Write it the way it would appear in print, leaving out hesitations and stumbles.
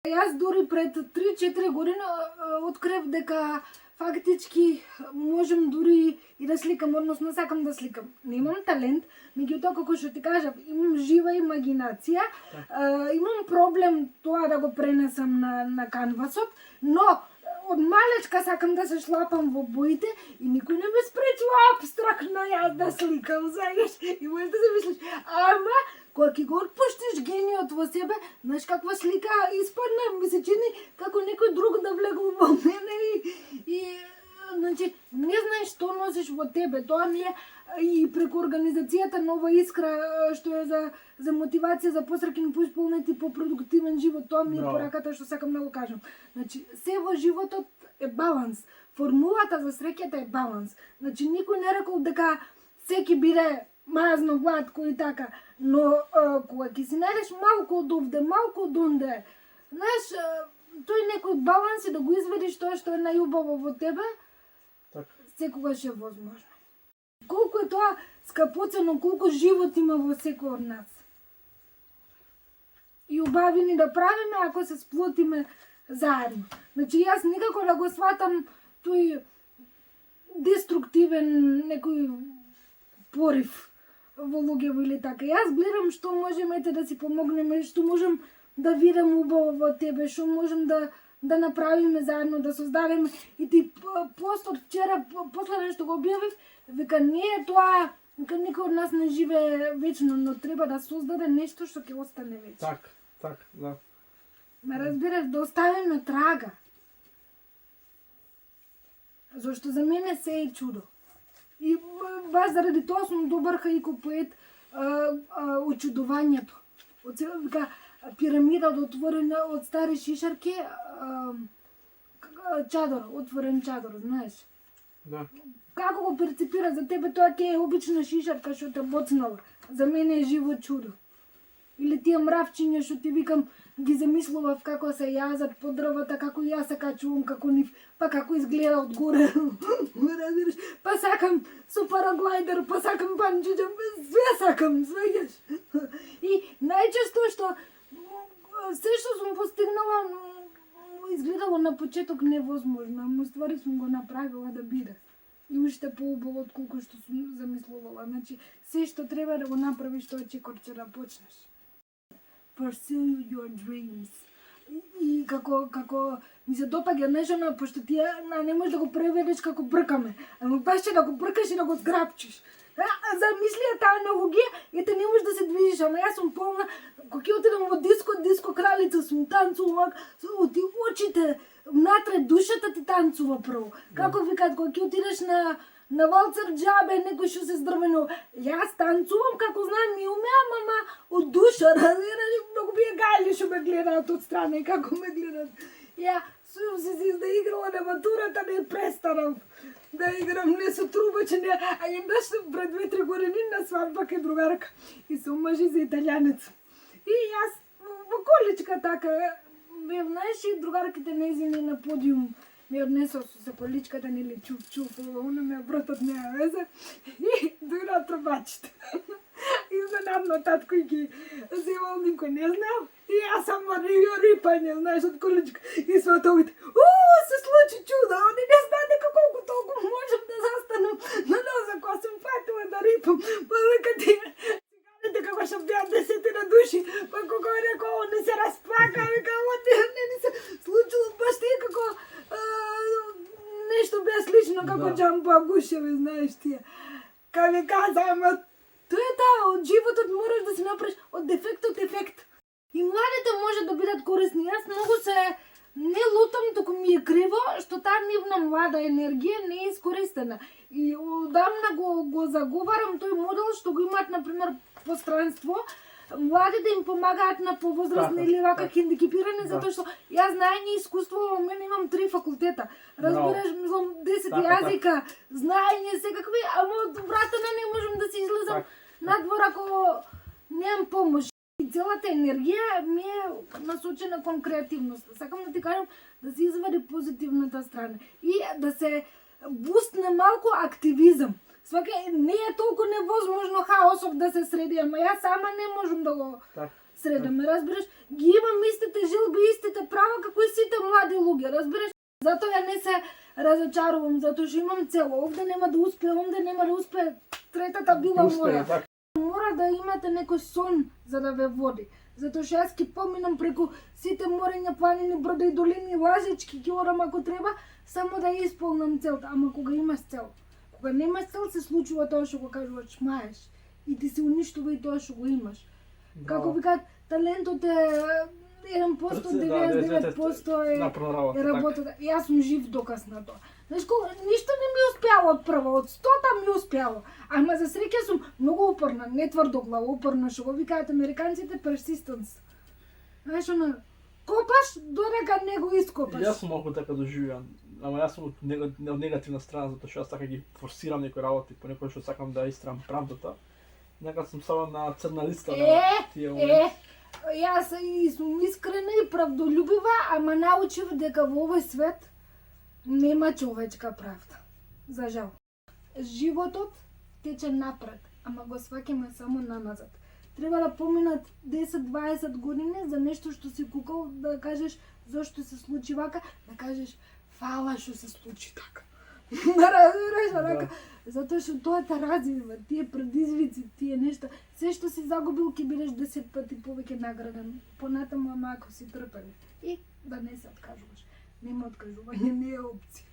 Јас дури пред 3-4 години открив дека фактички можам дури и да сликам, односно сакам да сликам. Немам талент, меѓутоа како што ти кажав, имам жива имагинација, имам проблем тоа да го пренесам на канвасот, но од малечка сакам да се шлапам во боите и никој не ме спречува абстрактно јас да сликам, знаеш? И можеш да се мислиш, ама кога ќе го отпуштиш гениот во себе, знаеш каква слика испадна, ми се чини како некој друг да влегол во мене и значи не знаеш што носиш во тебе. Тоа ми е и преку организацијата Нова искра што е за мотивација за посреќен, поисполнет и попродуктивен живот. Тоа ми е пораката што сакам да го кажам. Значи се во животот е баланс. Формулата за среќата е баланс. Значи никој не рекол дека секи биде мазно, гладко и така, но кога ќе си најдеш малку од овде, малку од онде, знаеш, тој некој баланс и да го изведиш тоа што е најубаво во тебе, секогаш е возможно. Колку е тоа скапоцено, колку живот има во секој од нас. И убавини да правиме ако се сплотиме заедно. Значи јас никако да го сватам тој деструктивен некој порив во луѓево или така. Јас гледам што можеме да си помогнеме, што можам да видам убаво во тебе, што можам да направиме заедно, да создадеме. И ти пост од вчера, последно што го објавив, века не е тоа, века никој од нас не живее вечно, но треба да создаде нешто што ќе остане вечно. Так, да. Ме разбираш, да оставиме трага. Зашто за мене се е чудо. И баш заради тоа сум добар хаико поет очудувањето. Вика, пирамида отворена од стари шишарки, чадор, отворен чадор, знаеш? Да. Како го перципира за тебе тоа ке е обична шишарка што те боцнала. За мене е живо чудо. Или тие мравчиња што ти викам, ги замислував како се јазат по дрвата, како јас се качувам како нив, па како изгледа одгоре. Па сакам со параглайдер, па сакам банџи, све сакам, свеѓаш. И најчесто што се што сум постигнала изгледало на почеток невозможно, ама ствари сум го направила да биде. И уште поубаво од колку што сум замислувала. Значи, се што треба да го направиш, тоа чекорче да почнеш. Pursue your dreams. И како ми се допаѓа нешто, пошто ти не можеш да го преведеш како бркаме, ама баш че да го бркаш и да го зграбчиш. Замисли таа аналогија и те не можеш да се движиш, ама јас сум полна, кога ќе отидам во диско кралица сум танцувак, ти очите, внатре душата ти танцува прво. Како викаат, кога ќе отидеш на валцер џабе, некој што се здрвено. Јас танцувам како знам и умеам, ама од душа, разбираш, многу би е гајли што ме гледаат од страна и како ме гледаат. Ја сум се да играла на матурата, не престанав да играм, не со трубаче, не, а еднаш пред 2-3 години на свадба кај другарка и се омажи за италијанец. И јас во количка така, знаеш, и другарките нејзини на подиум ми однесол со се количката, нели чуф, оно ме вратот нема везе и дура трубачите. Изненадно татко и ги земал, никој не знал. И јас само рипање, знаеш, од количка. И сватовите, се случи чудо, они не знаат дека колку толку можам да застанам на ноза, кога сум фатила да рипам. Па века тие циганите како што беа 10 души, па кога рекол, не се расплака, века, не се случило баш тие како нешто беа слично како Джамбо Агушеви, знаеш тие. Ка ми каза, ама тоа е таа, од животот мораш да си направиш од дефектот ефект. И младите може да бидат корисни. Јас многу се не лутам, туку ми е криво што таа нивна млада енергија не е искористена. И одамна го заговарам тој модел што го имаат, например, постранство. Младите им помагаат на повозрастни или вака хендикепирани, затоа што јас знаење и искуство, во мене имам 3 факултета. Разбираш, мислам 10 јазика, знаење секакви, ама од вратана не можам да си излезам надвор ако немам помош. И целата енергија ми е насочена кон креативност. Сакам да ти кажам да се извади позитивната страна и да се бустне малку активизам. Свака не е толку невозможно хаосов да се среди, ама јас сама не можам да го средам, разбираш? Ги имам истите жилби, истите млади луѓе, разбираш? Затоа ја не се разочарувам, затоа што имам цел. Овде нема да успее, онде нема да успее, третата била моја. Така. Мора да имате некој сон за да ве води. Затоа што јас ќе поминам преку сите морења, планини, броди, долини, лазички, ќе орам ако треба, само да ја исполнам целта. Ама кога имаш цел, кога немаш цел, се случува тоа што го кажуваш, маеш. И ти се уништува и тоа што го имаш. Како викаат, талентот е 1%, 99% е работата. Јас сум жив доказ на тоа. Знаеш, ништо не ми успеало од прво, од 100-та ми успеало. Ама за среќа сум многу упорна, не тврдоглава, упорна, што го викаат американците persistence. Знаеш, копаш додека не го ископаш. Јас сум малку така доживеан. Ама јас сум од негативна страна, затоа што јас така ги форсирам некои работи, по некој што сакам да истрам правдата. Некад сум само на црна листа на тие Јас и сум искрена и правдолюбива, ама научив дека во овој свет нема човечка правда. За жал. Животот тече напред, ама го сваќаме само наназад. Треба да поминат 10-20 години за нешто што си кукал, да кажеш зошто се случи вака, да кажеш фала што се случи така. Разбираш, рака. Затоа што тоа те развива, тие предизвици, тие нешта, се што си загубил ќе бидеш 10 пати повеќе награден. Понатаму, ама ако си трпелив. И да не се откажуваш. Нема откажување, не е опција.